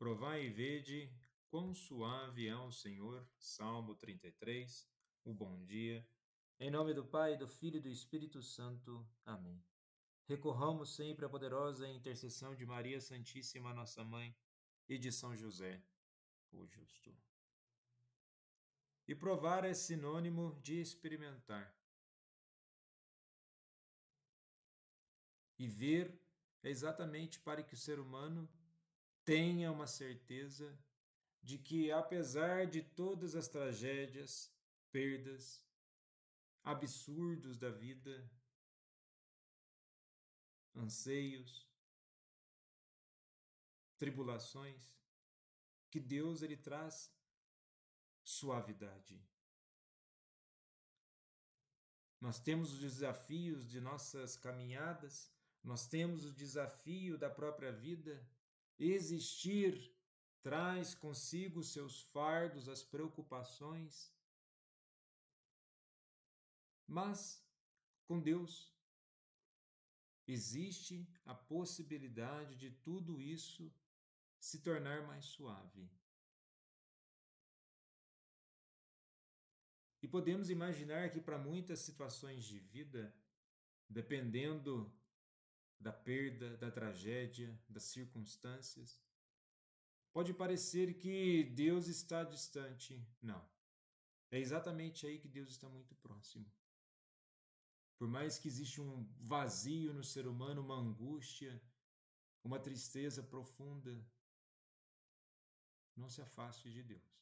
Provai e vede quão suave é o Senhor. Salmo 33. O bom dia. Em nome do Pai, do Filho e do Espírito Santo. Amém. Recorramos sempre à poderosa intercessão de Maria Santíssima, nossa Mãe, e de São José, o justo. E provar é sinônimo de experimentar. E ver é exatamente para que o ser humano tenha uma certeza de que, apesar de todas as tragédias, perdas, absurdos da vida, anseios, tribulações, que Deus ele traz suavidade. Nós temos os desafios de nossas caminhadas, nós temos o desafio da própria vida. Existir traz consigo os seus fardos, as preocupações, mas com Deus existe a possibilidade de tudo isso se tornar mais suave. E podemos imaginar que para muitas situações de vida, dependendo da perda, da tragédia, das circunstâncias, pode parecer que Deus está distante. Não. É exatamente aí que Deus está muito próximo. Por mais que exista um vazio no ser humano, uma angústia, uma tristeza profunda, não se afaste de Deus.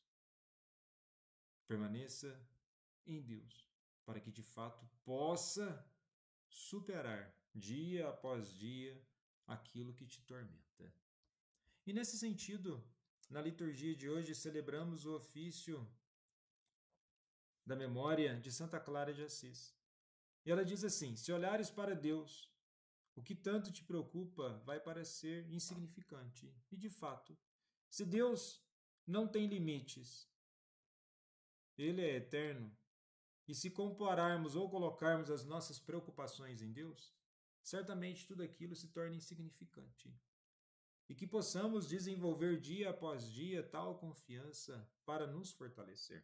Permaneça em Deus, para que de fato possa superar dia após dia aquilo que te tormenta. E nesse sentido, na liturgia de hoje celebramos o ofício da memória de Santa Clara de Assis. E ela diz assim: se olhares para Deus, o que tanto te preocupa vai parecer insignificante. E de fato, se Deus não tem limites, Ele é eterno, e se compararmos ou colocarmos as nossas preocupações em Deus, certamente tudo aquilo se torna insignificante. E que possamos desenvolver dia após dia tal confiança para nos fortalecer.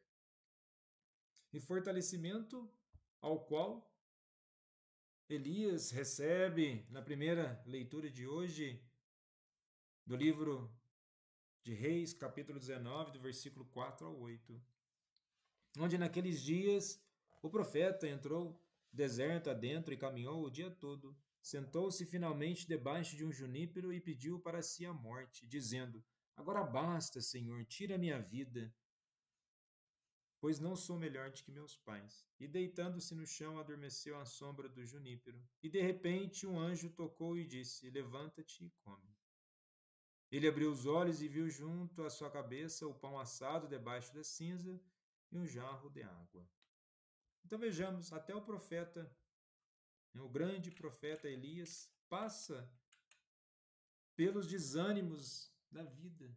E fortalecimento ao qual Elias recebe na primeira leitura de hoje do livro de Reis, capítulo 19, do versículo 4 ao 8, onde naqueles dias o profeta entrou deserto adentro e caminhou o dia todo. Sentou-se finalmente debaixo de um junípero e pediu para si a morte, dizendo: agora basta, Senhor, tira minha vida, pois não sou melhor do que meus pais. E deitando-se no chão, adormeceu à sombra do junípero. E de repente um anjo tocou e disse: levanta-te e come. Ele abriu os olhos e viu junto à sua cabeça o pão assado debaixo da cinza e um jarro de água. Então vejamos, até o profeta, o grande profeta Elias, passa pelos desânimos da vida.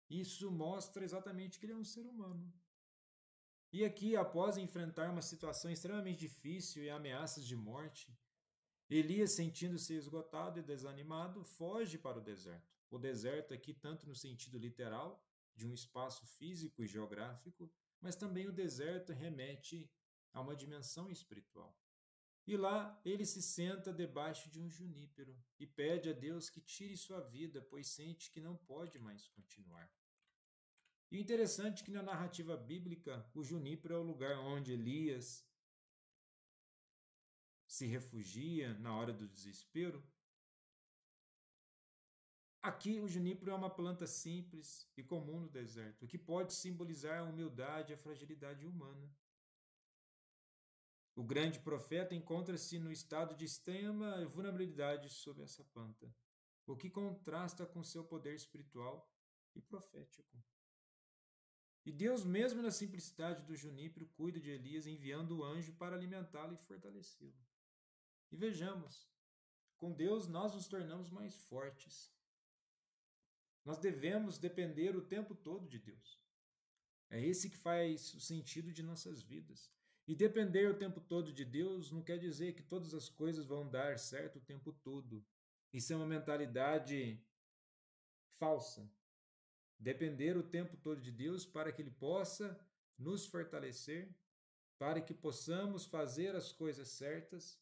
Isso mostra exatamente que ele é um ser humano. E aqui, após enfrentar uma situação extremamente difícil e ameaças de morte, Elias, sentindo-se esgotado e desanimado, foge para o deserto. O deserto aqui, tanto no sentido literal, de um espaço físico e geográfico, mas também o deserto remete a uma dimensão espiritual. E lá ele se senta debaixo de um junípero e pede a Deus que tire sua vida, pois sente que não pode mais continuar. E interessante que na narrativa bíblica, o junípero é o lugar onde Elias se refugia na hora do desespero. Aqui o junípero é uma planta simples e comum no deserto, que pode simbolizar a humildade e a fragilidade humana. O grande profeta encontra-se no estado de extrema vulnerabilidade sob essa planta, o que contrasta com seu poder espiritual e profético. E Deus, mesmo na simplicidade do junípero, cuida de Elias, enviando o anjo para alimentá-lo e fortalecê-lo. E vejamos, com Deus nós nos tornamos mais fortes. Nós devemos depender o tempo todo de Deus. É esse que faz o sentido de nossas vidas. E depender o tempo todo de Deus não quer dizer que todas as coisas vão dar certo o tempo todo. Isso é uma mentalidade falsa. depender o tempo todo de Deus para que Ele possa nos fortalecer, para que possamos fazer as coisas certas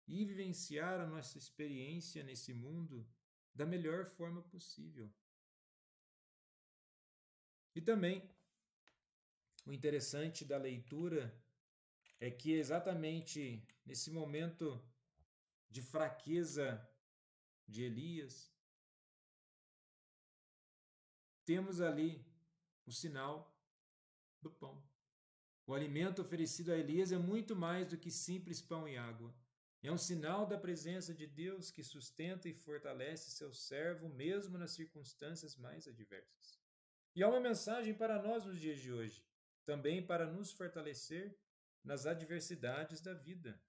e vivenciar a nossa experiência nesse mundo da melhor forma possível. E também o interessante da leitura é que exatamente nesse momento de fraqueza de Elias, temos ali o sinal do pão. O alimento oferecido a Elias é muito mais do que simples pão e água. É um sinal da presença de Deus que sustenta e fortalece seu servo mesmo nas circunstâncias mais adversas. E há uma mensagem para nós nos dias de hoje, também para nos fortalecer nas adversidades da vida.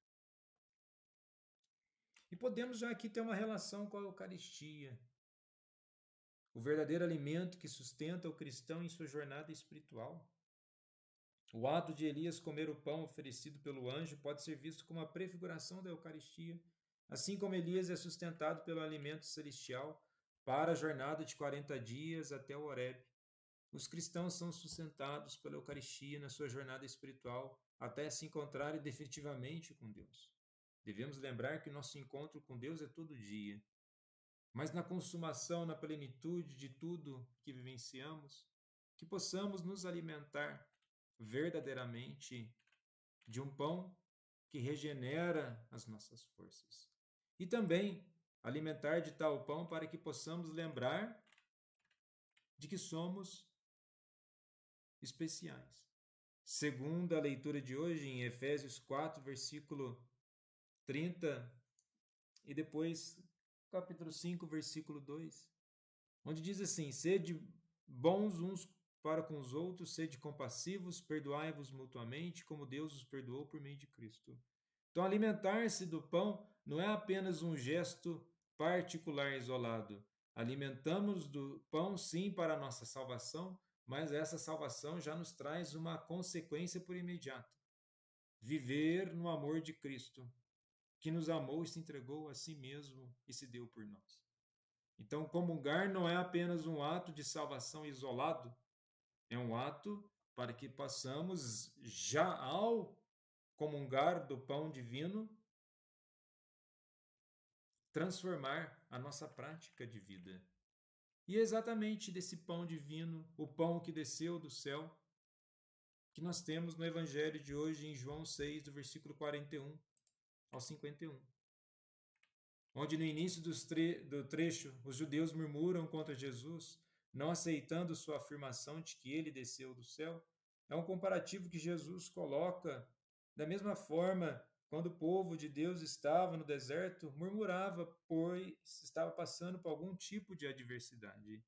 E podemos já aqui ter uma relação com a Eucaristia, o verdadeiro alimento que sustenta o cristão em sua jornada espiritual. O ato de Elias comer o pão oferecido pelo anjo pode ser visto como uma prefiguração da Eucaristia, assim como Elias é sustentado pelo alimento celestial para a jornada de 40 dias até o Horebe. Os cristãos são sustentados pela Eucaristia na sua jornada espiritual até se encontrarem definitivamente com Deus. Devemos lembrar que nosso encontro com Deus é todo dia, mas na consumação, na plenitude de tudo que vivenciamos, que possamos nos alimentar verdadeiramente de um pão que regenera as nossas forças. E também alimentar de tal pão para que possamos lembrar de que somos especiais. Segundo a leitura de hoje, em Efésios 4, versículo 30, e depois capítulo 5, versículo 2, onde diz assim: sede bons uns para com os outros, sede compassivos, perdoai-vos mutuamente, como Deus os perdoou por meio de Cristo. Então, alimentar-se do pão não é apenas um gesto particular isolado. Alimentamos do pão, sim, para a nossa salvação, mas essa salvação já nos traz uma consequência por imediato. Viver no amor de Cristo, que nos amou e se entregou a si mesmo e se deu por nós. Então, comungar não é apenas um ato de salvação isolado, é um ato para que possamos, já ao comungar do pão divino, transformar a nossa prática de vida. E é exatamente desse pão divino, o pão que desceu do céu, que nós temos no Evangelho de hoje, em João 6, do versículo 41 ao 51. Onde no início do trecho os judeus murmuram contra Jesus, não aceitando sua afirmação de que ele desceu do céu. É um comparativo que Jesus coloca da mesma forma quando o povo de Deus estava no deserto, murmurava, pois estava passando por algum tipo de adversidade.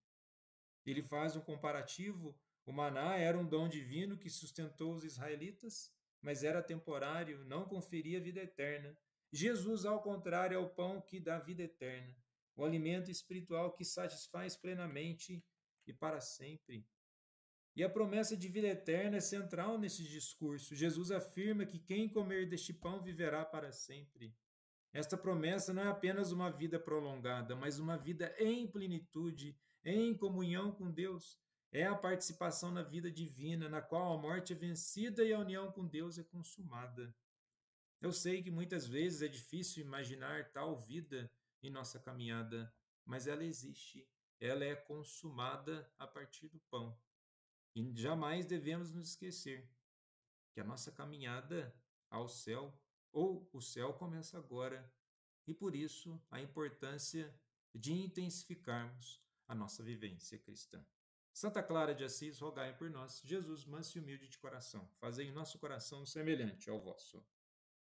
Ele faz um comparativo. O maná era um dom divino que sustentou os israelitas, mas era temporário, não conferia vida eterna. Jesus, ao contrário, é o pão que dá vida eterna, o alimento espiritual que satisfaz plenamente e para sempre. E a promessa de vida eterna é central nesse discurso. Jesus afirma que quem comer deste pão viverá para sempre. Esta promessa não é apenas uma vida prolongada, mas uma vida em plenitude, em comunhão com Deus. É a participação na vida divina, na qual a morte é vencida e a união com Deus é consumada. Eu sei que muitas vezes é difícil imaginar tal vida em nossa caminhada, mas ela existe. Ela é consumada a partir do pão. E jamais devemos nos esquecer que a nossa caminhada ao céu, ou o céu, começa agora. E por isso a importância de intensificarmos a nossa vivência cristã. Santa Clara de Assis, rogai por nós. Jesus, manso e humilde de coração, fazei em nosso coração semelhante ao vosso.